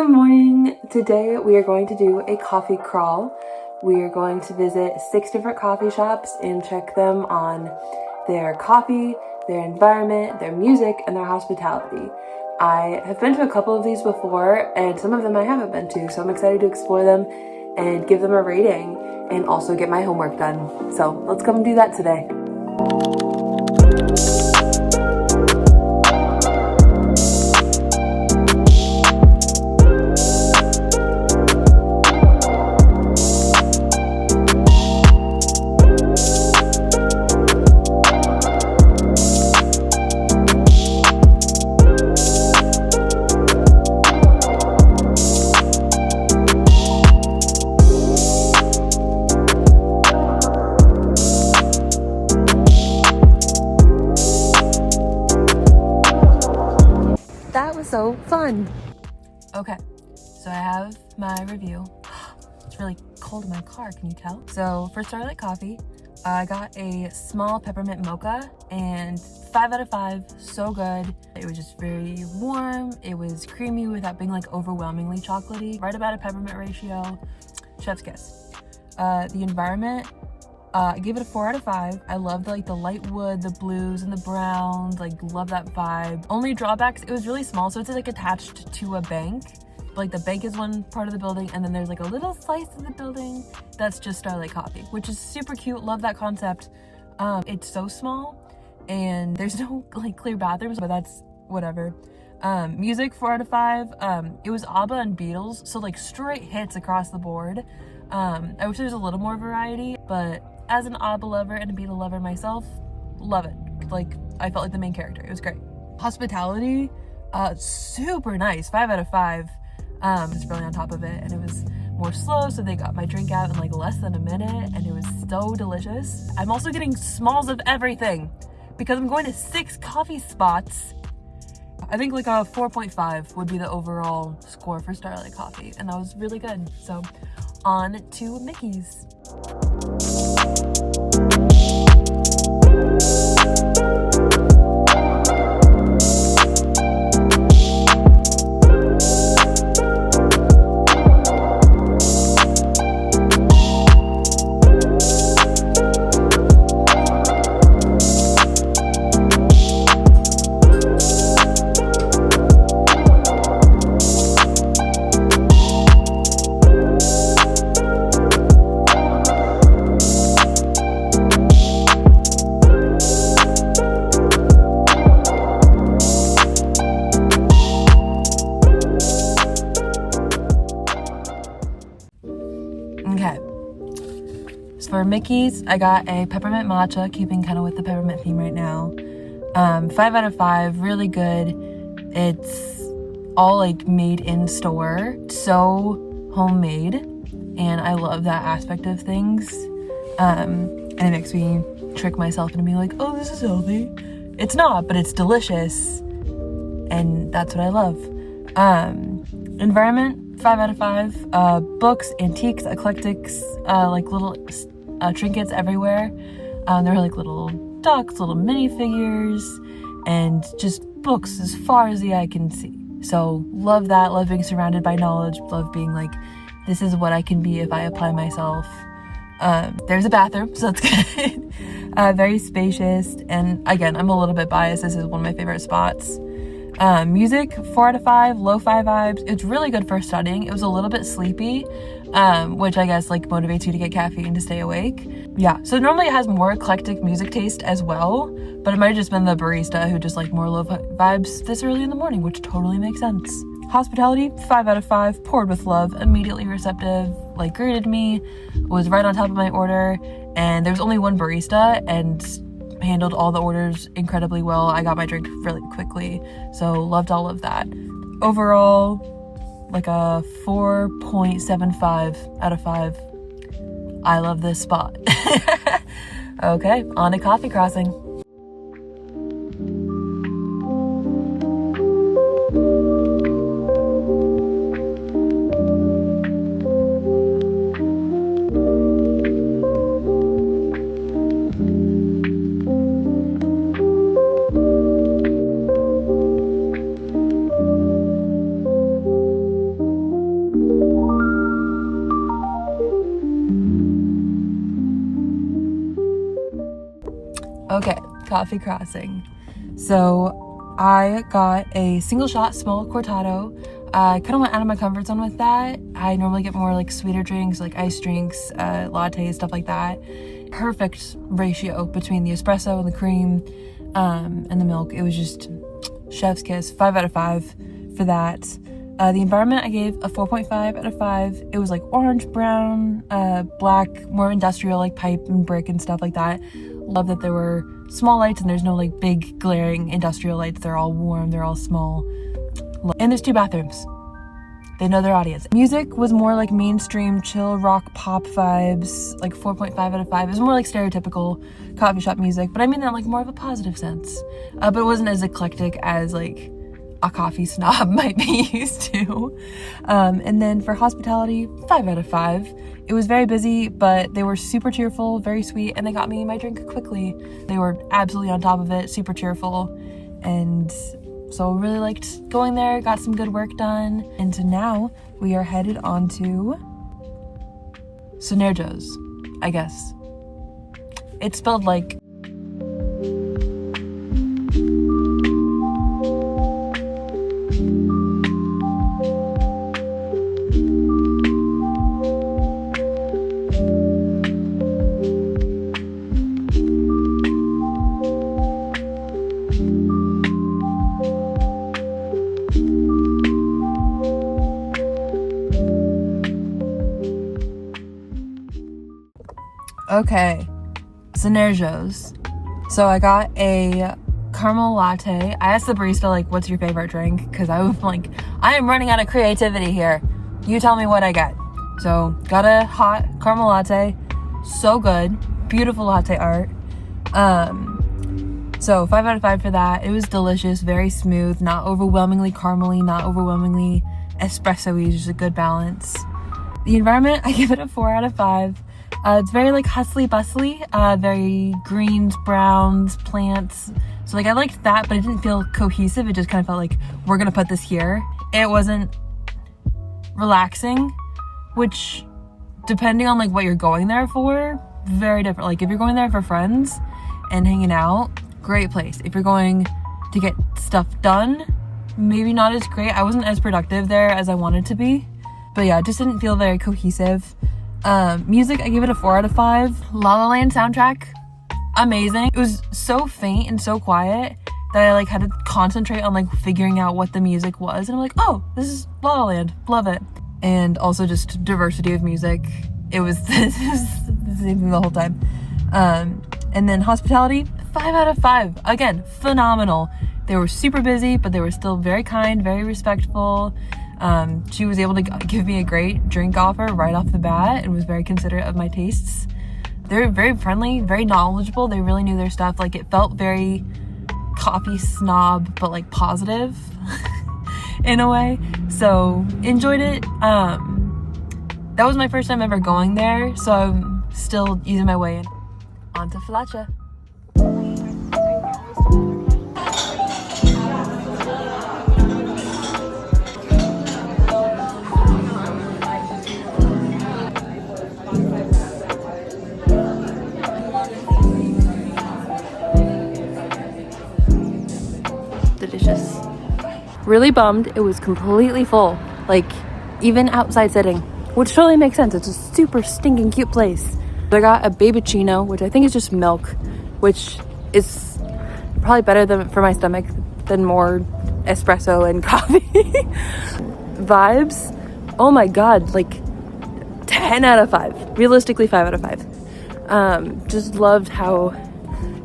Good morning. Today we are going to do a coffee crawl. We are going to visit 6 different coffee shops and check them on their coffee, their environment, their music, and their hospitality. I have been to a couple of these before, and some of them I haven't been to, so I'm excited to explore them and give them a rating and also get my homework done. So let's come and do that today. That was so fun. Okay, so I have my review. It's really cold in my car, can you tell? So for Starlight Coffee, I got a small peppermint mocha and 5 out of 5, so good. It was just very warm. It was creamy without being like overwhelmingly chocolatey. Right about a peppermint ratio, chef's kiss. The environment, I gave it a 4 out of 5. I loved like the light wood, the blues and the browns, like love that vibe. Only drawbacks, it was really small, so it's like attached to a bank. Like the bank is one part of the building, and then there's like a little slice of the building that's just Starlight Coffee, which is super cute. Love that concept. It's so small and there's no like clear bathrooms, but that's whatever. Music, 4 out of 5. It was ABBA and Beatles, so like straight hits across the board. I wish there was a little more variety, but as an ABBA lover and a Beatle lover myself, love it. Like, I felt like the main character. It was great. Hospitality, super nice. 5 out of 5. It's really on top of it, and it was more slow, so they got my drink out in like less than a minute, and it was so delicious. I'm also getting smalls of everything because I'm going to 6 coffee spots. I think like a 4.5 would be the overall score for Starlight Coffee, and that was really good. So on to Mickey's. Okay, so for Mickey's, I got a peppermint matcha, keeping kind of with the peppermint theme right now. 5 out of 5, really good. It's all like made in store, so homemade, and I love that aspect of things. And it makes me trick myself into being like, oh, this is healthy. It's not, but it's delicious, and that's what I love. Environment, 5 out of 5. Books, antiques, eclectics, like little trinkets everywhere. There are like little ducks, little minifigures, and just books as far as the eye can see. So love that, love being surrounded by knowledge, love being like, this is what I can be if I apply myself. There's a bathroom, so that's good. Very spacious, and again, I'm a little bit biased. This is one of my favorite spots. Music, 4 out of 5, lo-fi vibes. It's really good for studying. It was a little bit sleepy, which I guess like motivates you to get caffeine to stay awake. Yeah, so normally it has more eclectic music taste as well, but it might have just been the barista who just like more lo-fi vibes this early in the morning, which totally makes sense. Hospitality, 5 out of 5, poured with love, immediately receptive, like greeted me, was right on top of my order, and there was only one barista and handled all the orders incredibly well. I got my drink really quickly, so loved all of that. Overall, like a 4.75 out of 5. I love this spot. Okay, on to coffee crossing. Okay, coffee crossing. So I got a single shot small cortado. I kind of went out of my comfort zone with that. I normally get more like sweeter drinks, like iced drinks, lattes, stuff like that. Perfect ratio between the espresso and the cream and the milk. It was just chef's kiss. 5 out of 5 for that. The environment, I gave a 4.5 out of 5. It was like orange, brown, black, more industrial, like pipe and brick and stuff like that. Love that there were small lights and there's no like big glaring industrial lights. They're all warm, they're all small. And there's 2 bathrooms. They know their audience. Music was more like mainstream chill rock pop vibes, like 4.5 out of 5. It was more like stereotypical coffee shop music, but I mean that like more of a positive sense. But it wasn't as eclectic as like a coffee snob might be used to. And then for hospitality, 5 out of 5. It was very busy, but they were super cheerful, very sweet, and they got me my drink quickly. They were absolutely on top of it, super cheerful, and so really liked going there, got some good work done. And so now we are headed on to Sunergos, I guess. It's spelled like okay, Sunergos. So I got a caramel latte. I asked the barista, like, what's your favorite drink? Because I was like, I am running out of creativity here. You tell me what I get. So got a hot caramel latte. So good. Beautiful latte art. So 5 out of 5 for that. It was delicious, very smooth, not overwhelmingly caramely, not overwhelmingly espresso-y, just a good balance. The environment, I give it a 4 out of 5. It's very like hustly bustly, very greens, browns, plants. So like I liked that, but it didn't feel cohesive. It just kind of felt like we're gonna put this here. It wasn't relaxing, which depending on like what you're going there for, very different. Like if you're going there for friends and hanging out, great place. If you're going to get stuff done, maybe not as great. I wasn't as productive there as I wanted to be, but yeah, it just didn't feel very cohesive. Music, I gave it a 4 out of 5. La La Land soundtrack, amazing. It was so faint and so quiet that I like had to concentrate on like figuring out what the music was, and I'm like, oh, this is La La Land, love it. And also just diversity of music. It was the same thing the whole time. And then hospitality, 5 out of 5. Again, phenomenal. They were super busy, but they were still very kind, very respectful. She was able to give me a great drink offer right off the bat and was very considerate of my tastes. They were very friendly, very knowledgeable. They really knew their stuff. Like it felt very coffee snob, but like positive in a way. So enjoyed it. That was my first time ever going there, so I'm still easing my way in. On to Phalcha. Delicious. Really bummed it was completely full, like even outside sitting, which totally makes sense. It's a super stinking cute place. I got a babychino, which I think is just milk, which is probably better for my stomach than more espresso and coffee. Vibes, oh my god, like 10 out of 5. Realistically 5 out of 5. Just loved how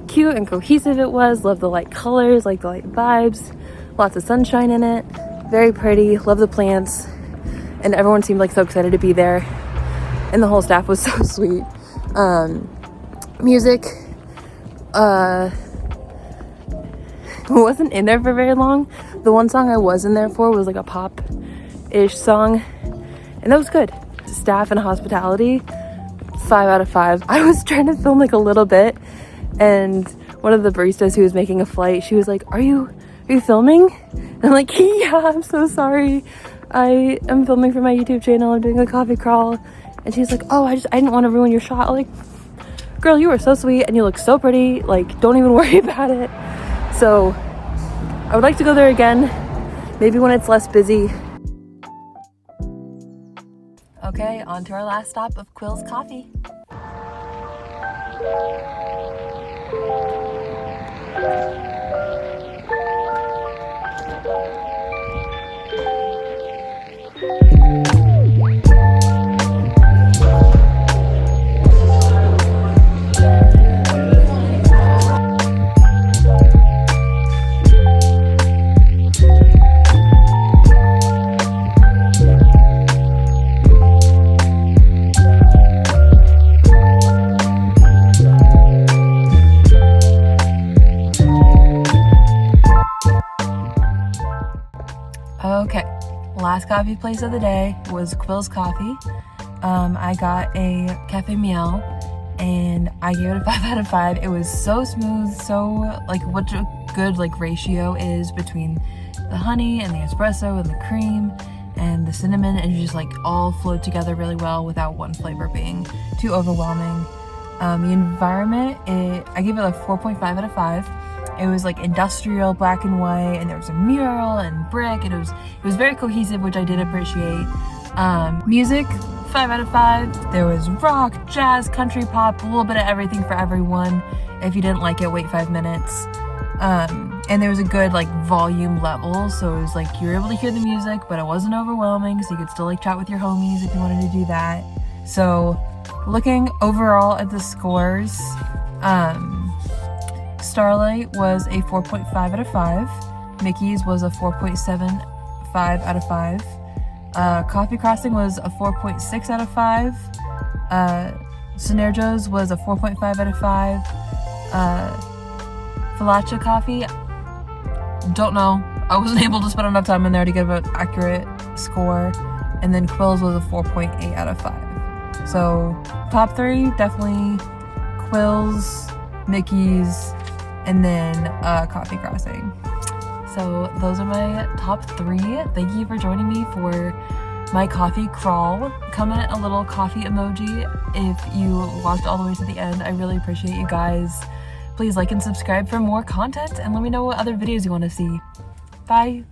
cute and cohesive it was. Love the light colors, like the light vibes, lots of sunshine in it, very pretty. Love the plants, and everyone seemed like so excited to be there, and the whole staff was so sweet. Music wasn't in there for very long. The one song I was in there for was like a pop-ish song, and that was good. Staff and hospitality, 5 out of 5. I was trying to film like a little bit, and one of the baristas who was making a flight, she was like, are you filming? And I'm like, yeah, I'm so sorry. I am filming for my YouTube channel. I'm doing a coffee crawl. And she's like, oh, I didn't want to ruin your shot. I'm like, girl, you are so sweet and you look so pretty. Like, don't even worry about it. So I would like to go there again, maybe when it's less busy. Okay, on to our last stop of Quills Coffee. Okay, last coffee place of the day was Quills Coffee. I got a Cafe Miel and I gave it a 5 out of 5. It was so smooth, so like what a good like ratio is between the honey and the espresso and the cream and the cinnamon, and just like all flowed together really well without one flavor being too overwhelming. The environment, I gave it a 4.5 out of 5. It was like industrial black and white, and there was a mural and brick, and it was very cohesive, which I did appreciate. Music, 5 out of 5. There was rock, jazz, country pop, a little bit of everything for everyone. If you didn't like it, wait 5 minutes. And there was a good like volume level, so it was like you were able to hear the music, but it wasn't overwhelming, so you could still like chat with your homies if you wanted to do that. So looking overall at the scores, Starlight was a 4.5 out of 5. Mickey's was a 4.75 out of 5. Coffee Crossing was a 4.6 out of 5. Sunergos was a 4.5 out of 5. Phalcha Coffee, don't know. I wasn't able to spend enough time in there to give an accurate score. And then Quills was a 4.8 out of 5. So top 3, definitely Quills, Mickey's, and then Coffee Crossing. So those are my top 3. Thank you for joining me for my coffee crawl. Comment a little coffee emoji if you watched all the way to the end. I really appreciate you guys. Please like and subscribe for more content, and let me know what other videos you want to see. Bye.